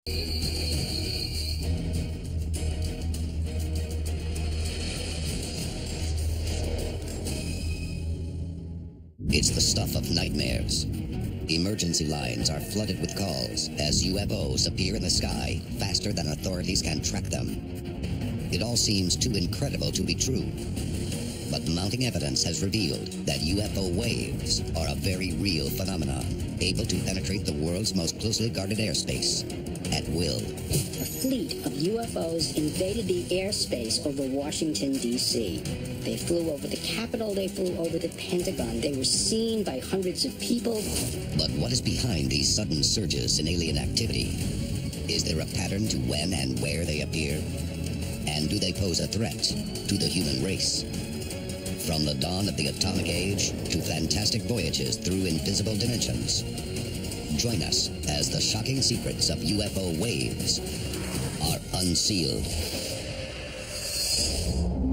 It's the stuff of nightmares. Emergency lines are flooded with calls as UFOs appear in the sky faster than authorities can track them. It all seems too incredible to be true. But mounting evidence has revealed that UFO waves are a very real phenomenon, able to penetrate the world's most closely guarded airspace at will. A fleet of UFOs invaded the airspace over Washington, D.C. They flew over the Capitol, they flew over the Pentagon. They were seen by hundreds of people. But what is behind these sudden surges in alien activity? Is there a pattern to when and where they appear? And do they pose a threat to the human race? From the dawn of the atomic age to fantastic voyages through invisible dimensions. Join us as the shocking secrets of UFO waves are unsealed.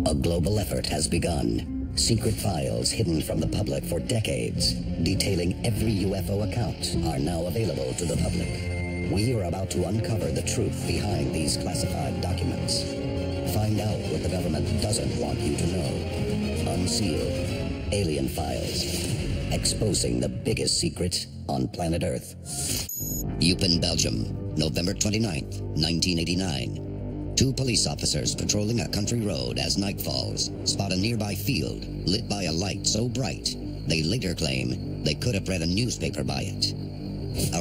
A global effort has begun. Secret files hidden from the public for decades, detailing every UFO account, are now available to the public. We are about to uncover the truth behind these classified documents. Find out what the government doesn't want you to know. Unsealed. Alien Files. Exposing the biggest secret on planet Earth. Eupen, Belgium, November 29th, 1989. Two police officers patrolling a country road as night falls spot a nearby field lit by a light so bright they later claim they could have read a newspaper by it.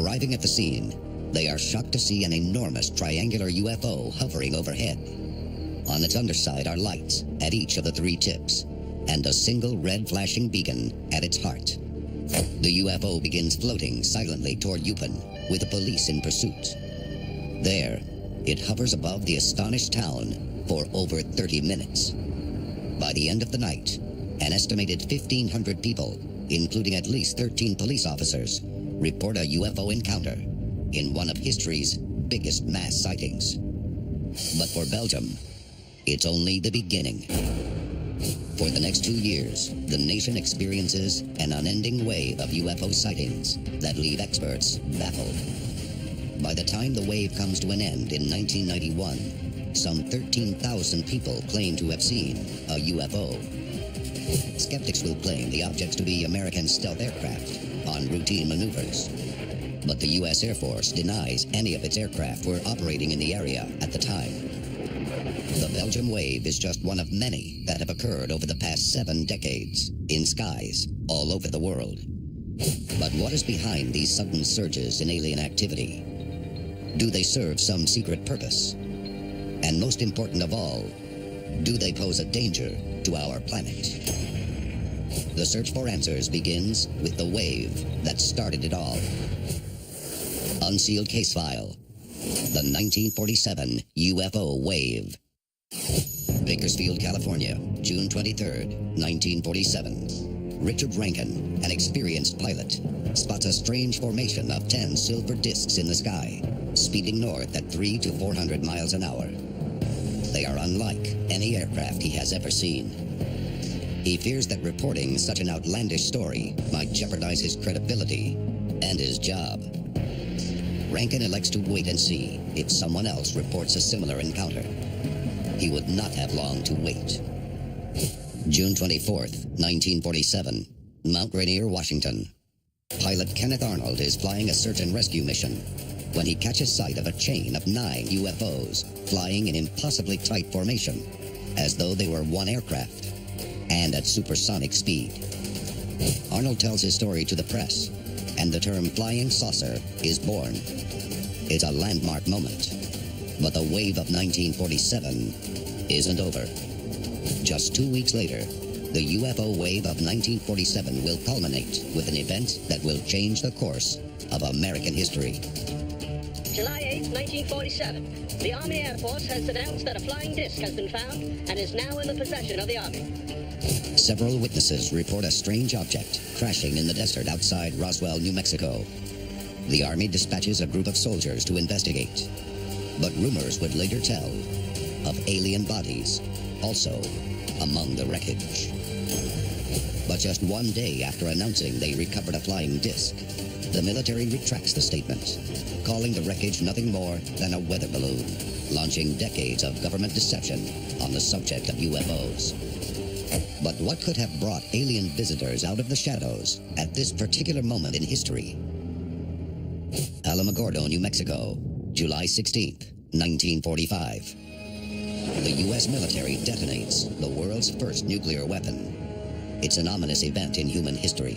Arriving at the scene, they are shocked to see an enormous triangular UFO hovering overhead. On its underside are lights at each of the three tips, and a single red flashing beacon at its heart. The UFO begins floating silently toward Eupen, with the police in pursuit. There, it hovers above the astonished town for over 30 minutes. By the end of the night, an estimated 1,500 people, including at least 13 police officers, report a UFO encounter in one of history's biggest mass sightings. But for Belgium, it's only the beginning. For the next 2 years, the nation experiences an unending wave of UFO sightings that leave experts baffled. By the time the wave comes to an end in 1991, some 13,000 people claim to have seen a UFO. Skeptics will claim the objects to be American stealth aircraft on routine maneuvers. But the U.S. Air Force denies any of its aircraft were operating in the area at the time. The Belgium wave is just one of many that have occurred over the past 7 decades in skies all over the world. But what is behind these sudden surges in alien activity? Do they serve some secret purpose? And most important of all, do they pose a danger to our planet? The search for answers begins with the wave that started it all. Unsealed Case File. The 1947 UFO Wave. Bakersfield, California, June 23rd, 1947. Richard Rankin, an experienced pilot, spots a strange formation of 10 silver discs in the sky, speeding north at 300 to 400 miles an hour. They are unlike any aircraft he has ever seen. He fears that reporting such an outlandish story might jeopardize his credibility and his job. Rankin elects to wait and see if someone else reports a similar encounter. He would not have long to wait. June 24th, 1947, Mount Rainier, Washington. Pilot Kenneth Arnold is flying a search and rescue mission when he catches sight of a chain of 9 UFOs flying in impossibly tight formation, as though they were one aircraft, and at supersonic speed. Arnold tells his story to the press, and the term flying saucer is born. It's a landmark moment. But the wave of 1947 isn't over. Just 2 weeks later, the UFO wave of 1947 will culminate with an event that will change the course of American history. July 8, 1947. The Army Air Force has announced that a flying disc has been found and is now in the possession of the Army. Several witnesses report a strange object crashing in the desert outside Roswell, New Mexico. The Army dispatches a group of soldiers to investigate. But rumors would later tell of alien bodies also among the wreckage. But just 1 day after announcing they recovered a flying disc, The military retracts the statement, calling the wreckage nothing more than a weather balloon, launching decades of government deception on the subject of UFOs. But what could have brought alien visitors out of the shadows at this particular moment in history? Alamogordo, New Mexico, July 16th, 1945. The U.S. military detonates the world's first nuclear weapon. It's an ominous event in human history,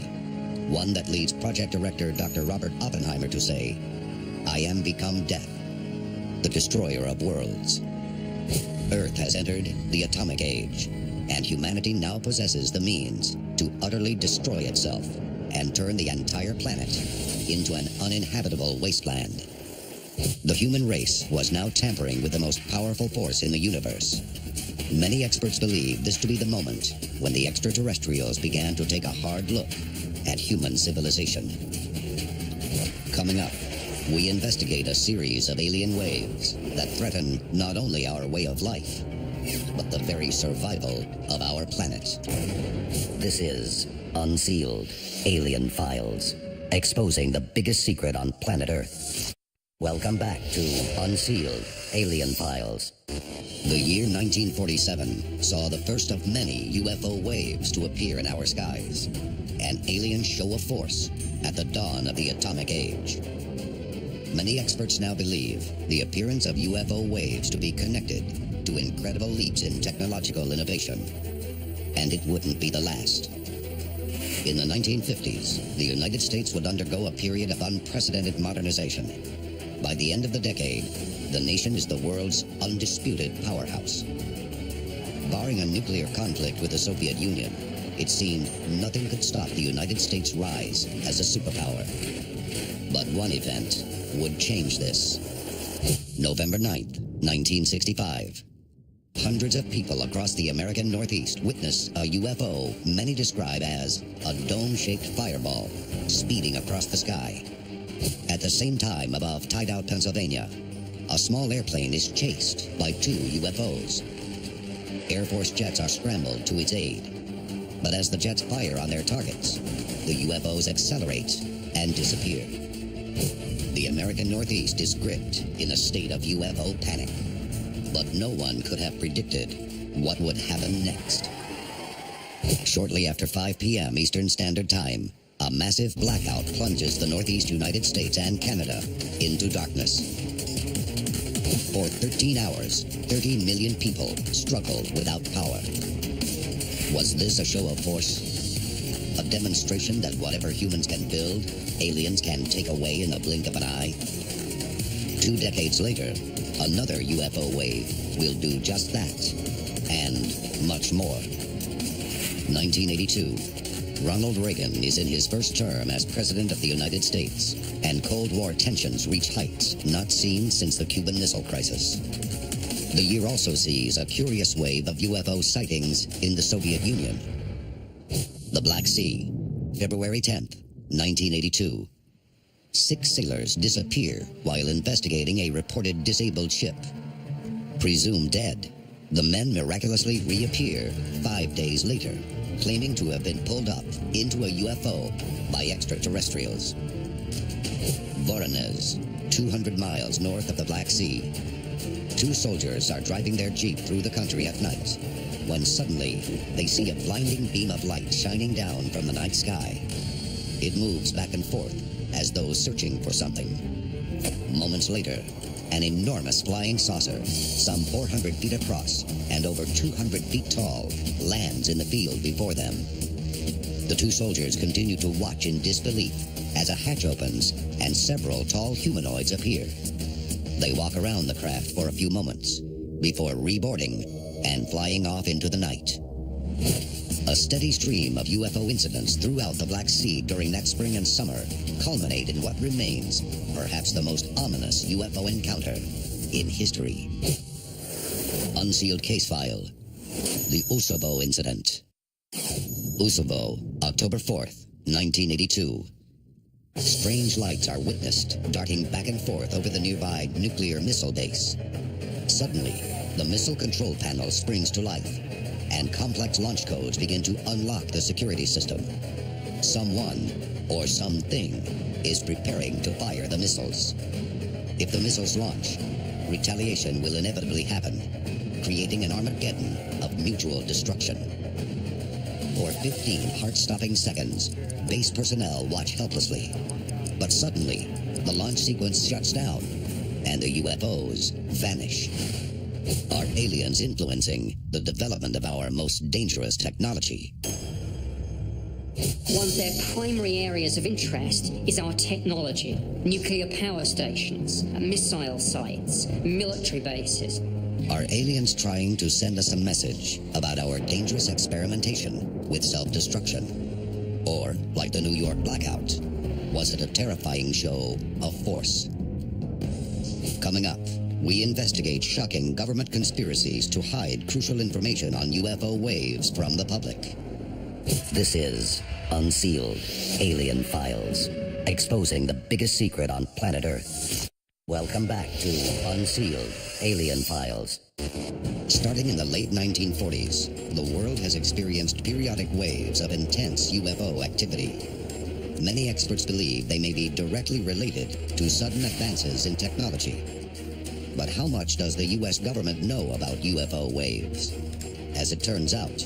one that leads Project Director Dr. Robert Oppenheimer to say, "I am become death, the destroyer of worlds." Earth has entered the atomic age, and humanity now possesses the means to utterly destroy itself and turn the entire planet into an uninhabitable wasteland. The human race was now tampering with the most powerful force in the universe. Many experts believe this to be the moment when the extraterrestrials began to take a hard look at human civilization. Coming up, we investigate a series of alien waves that threaten not only our way of life, but the very survival of our planet. This is Unsealed Alien Files, exposing the biggest secret on planet Earth. Welcome back to Unsealed Alien Files. The year 1947 saw the first of many UFO waves to appear in our skies, an alien show of force at the dawn of the atomic age. Many experts now believe the appearance of UFO waves to be connected to incredible leaps in technological innovation, and it wouldn't be the last. In the 1950s, the United States would undergo a period of unprecedented modernization. By the end of the decade, the nation is the world's undisputed powerhouse. Barring a nuclear conflict with the Soviet Union, it seemed nothing could stop the United States' rise as a superpower. But one event would change this. November 9th, 1965. Hundreds of people across the American Northeast witnessed a UFO many describe as a dome-shaped fireball speeding across the sky. At the same time, above Tideout, Pennsylvania, a small airplane is chased by two UFOs. Air Force jets are scrambled to its aid. But as the jets fire on their targets, the UFOs accelerate and disappear. The American Northeast is gripped in a state of UFO panic. But no one could have predicted what would happen next. Shortly after 5 p.m. Eastern Standard Time, a massive blackout plunges the Northeast United States and Canada into darkness. For 13 hours, 30 million people struggled without power. Was this a show of force? A demonstration that whatever humans can build, aliens can take away in the blink of an eye? 2 decades later, another UFO wave will do just that, and much more. 1982. Ronald Reagan is in his first term as President of the United States, and Cold War tensions reach heights not seen since the Cuban Missile Crisis. The year also sees a curious wave of UFO sightings in the Soviet Union. The Black Sea, February 10th, 1982. 6 sailors disappear while investigating a reported disabled ship. Presumed dead, the men miraculously reappear 5 days later, claiming to have been pulled up into a UFO by extraterrestrials. Voronezh, 200 miles north of the Black Sea. 2 soldiers are driving their jeep through the country at night, when suddenly they see a blinding beam of light shining down from the night sky. It moves back and forth as though searching for something. Moments later, an enormous flying saucer, some 400 feet across and over 200 feet tall, lands in the field before them. The 2 soldiers continue to watch in disbelief as a hatch opens and several tall humanoids appear. They walk around the craft for a few moments before reboarding and flying off into the night. A steady stream of UFO incidents throughout the Black Sea during that spring and summer culminate in what remains perhaps the most ominous UFO encounter in history. Unsealed case file. The Usovo Incident. Usovo, October 4th, 1982. Strange lights are witnessed darting back and forth over the nearby nuclear missile base. Suddenly, the missile control panel springs to life, and complex launch codes begin to unlock the security system. Someone or something is preparing to fire the missiles. If the missiles launch, retaliation will inevitably happen, creating an Armageddon of mutual destruction. For 15 heart-stopping seconds, base personnel watch helplessly. But suddenly, the launch sequence shuts down, and the UFOs vanish. Are aliens influencing the development of our most dangerous technology? One of their primary areas of interest is our technology, nuclear power stations, missile sites, military bases. Are aliens trying to send us a message about our dangerous experimentation with self-destruction? Or, like the New York blackout, was it a terrifying show of force? Coming up, we investigate shocking government conspiracies to hide crucial information on UFO waves from the public. This is Unsealed Alien Files, exposing the biggest secret on planet Earth. Welcome back to Unsealed Alien Files. Starting in the late 1940s, the world has experienced periodic waves of intense UFO activity. Many experts believe they may be directly related to sudden advances in technology. But how much does the U.S. government know about UFO waves? As it turns out,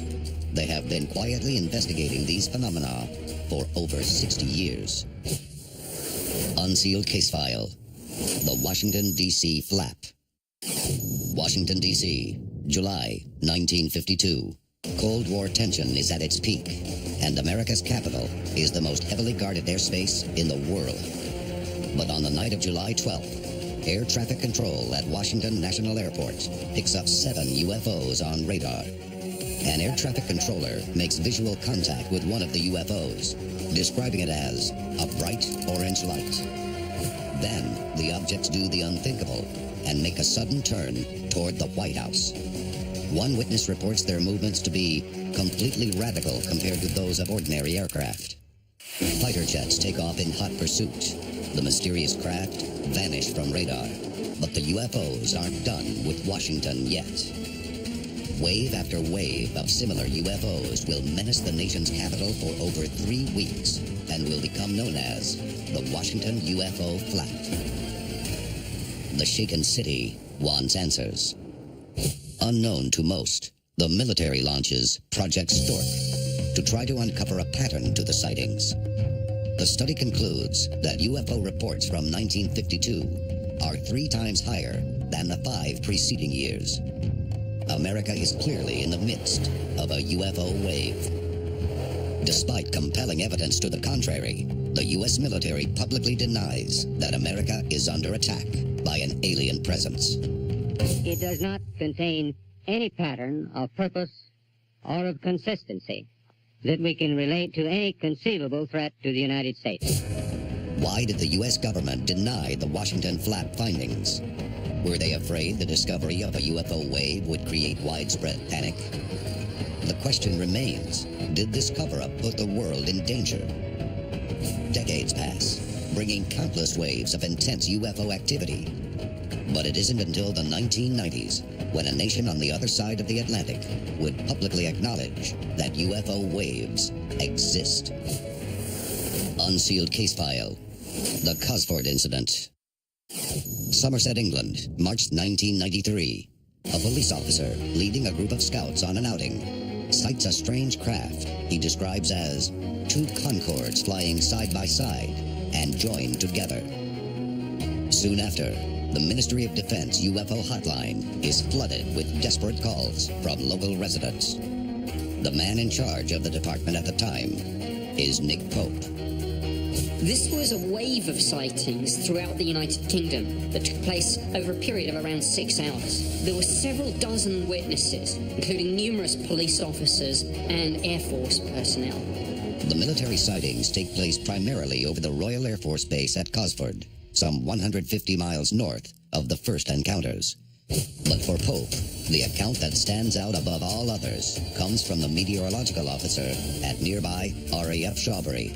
they have been quietly investigating these phenomena for over 60 years. Unsealed Case File. The Washington, D.C. Flap. Washington, D.C., July 1952. Cold War tension is at its peak, and America's capital is the most heavily guarded airspace in the world. But on the night of July 12th, air traffic control at Washington National Airport picks up 7 UFOs on radar. An air traffic controller makes visual contact with one of the UFOs, describing it as a bright orange light. Then, the objects do the unthinkable and make a sudden turn toward the White House. One witness reports their movements to be completely radical compared to those of ordinary aircraft. Fighter jets take off in hot pursuit. The mysterious craft vanish from radar, but the UFOs aren't done with Washington yet. Wave after wave of similar UFOs will menace the nation's capital for over 3 weeks and will become known as the Washington UFO Flap. The shaken city wants answers. Unknown to most, the military launches Project Stork to try to uncover a pattern to the sightings. The study concludes that UFO reports from 1952 are 3 times higher than the 5 preceding years. America is clearly in the midst of a UFO wave. Despite compelling evidence to the contrary, the U.S. military publicly denies that America is under attack by an alien presence. It does not contain any pattern of purpose or of consistency that we can relate to any conceivable threat to the United States. Why did the U.S. government deny the Washington Flap findings? Were they afraid the discovery of a UFO wave would create widespread panic? The question remains, did this cover-up put the world in danger? Decades pass, bringing countless waves of intense UFO activity. But it isn't until the 1990s when a nation on the other side of the Atlantic would publicly acknowledge that UFO waves exist. Unsealed Case File. The Cosford Incident. Somerset, England, March 1993. A police officer leading a group of scouts on an outing sights a strange craft he describes as 2 Concords flying side by side and joined together. Soon after, the Ministry of Defense UFO hotline is flooded with desperate calls from local residents. The man in charge of the department at the time is Nick Pope. This was a wave of sightings throughout the United Kingdom that took place over a period of around 6 hours. There were several dozen witnesses, including numerous police officers and Air Force personnel. The military sightings take place primarily over the Royal Air Force Base at Cosford, some 150 miles north of the first encounters. But for Pope, the account that stands out above all others comes from the meteorological officer at nearby RAF Shawbury.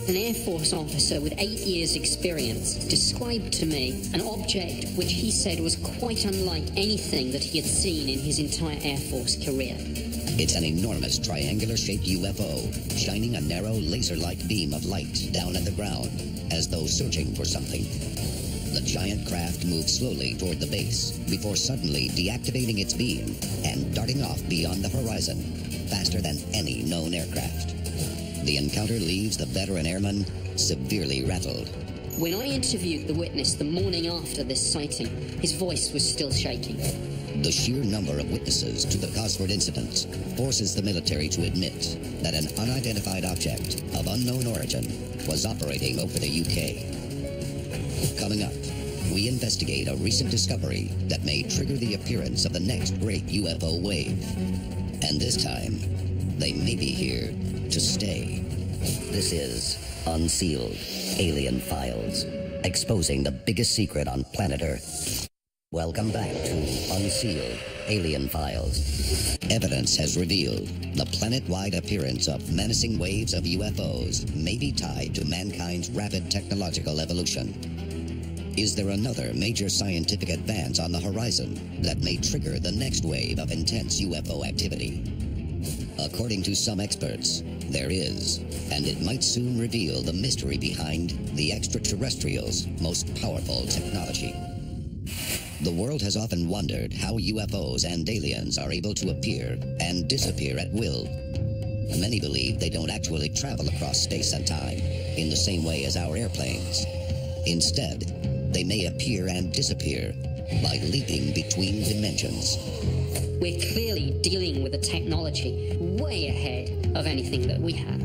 an Air Force officer with 8 years' experience described to me an object which he said was quite unlike anything that he had seen in his entire Air Force career. It's an enormous triangular-shaped UFO, shining a narrow laser-like beam of light down at the ground, as though searching for something. The giant craft moves slowly toward the base, before suddenly deactivating its beam and darting off beyond the horizon, faster than any known aircraft. The encounter leaves the veteran airman severely rattled. When I interviewed the witness the morning after this sighting, his voice was still shaking. The sheer number of witnesses to the Gosford incident forces the military to admit that an unidentified object of unknown origin was operating over the UK. Coming up, we investigate a recent discovery that may trigger the appearance of the next great UFO wave. And this time, they may be here to stay. This is Unsealed, Alien Files, exposing the biggest secret on planet Earth. Welcome back to Unsealed, Alien Files. Evidence has revealed the planet-wide appearance of menacing waves of UFOs may be tied to mankind's rapid technological evolution. Is there another major scientific advance on the horizon that may trigger the next wave of intense UFO activity? According to some experts, there is, and it might soon reveal the mystery behind the extraterrestrials' most powerful technology. The world has often wondered how UFOs and aliens are able to appear and disappear at will. Many believe they don't actually travel across space and time in the same way as our airplanes. Instead, they may appear and disappear by leaping between dimensions. We're clearly dealing with a technology way ahead of anything that we have.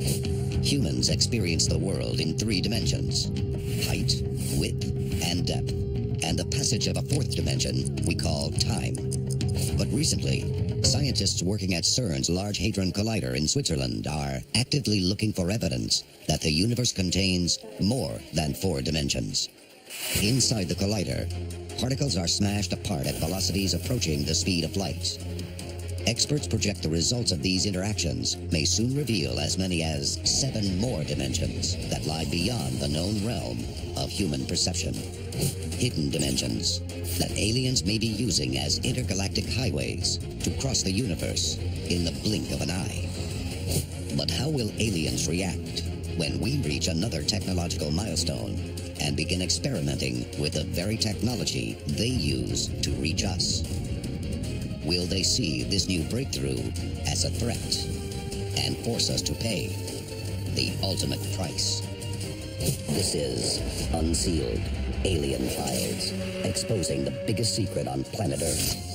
Humans experience the world in 3 dimensions: height, width, and depth, and the passage of a 4th dimension we call time. But recently, scientists working at CERN's Large Hadron Collider in Switzerland are actively looking for evidence that the universe contains more than 4 dimensions. Inside the collider, particles are smashed apart at velocities approaching the speed of light. Experts project the results of these interactions may soon reveal as many as 7 more dimensions that lie beyond the known realm of human perception. Hidden dimensions that aliens may be using as intergalactic highways to cross the universe in the blink of an eye. But how will aliens react when we reach another technological milestone and begin experimenting with the very technology they use to reach us? Will they see this new breakthrough as a threat and force us to pay the ultimate price? This is Unsealed, Alien Files, exposing the biggest secret on planet Earth.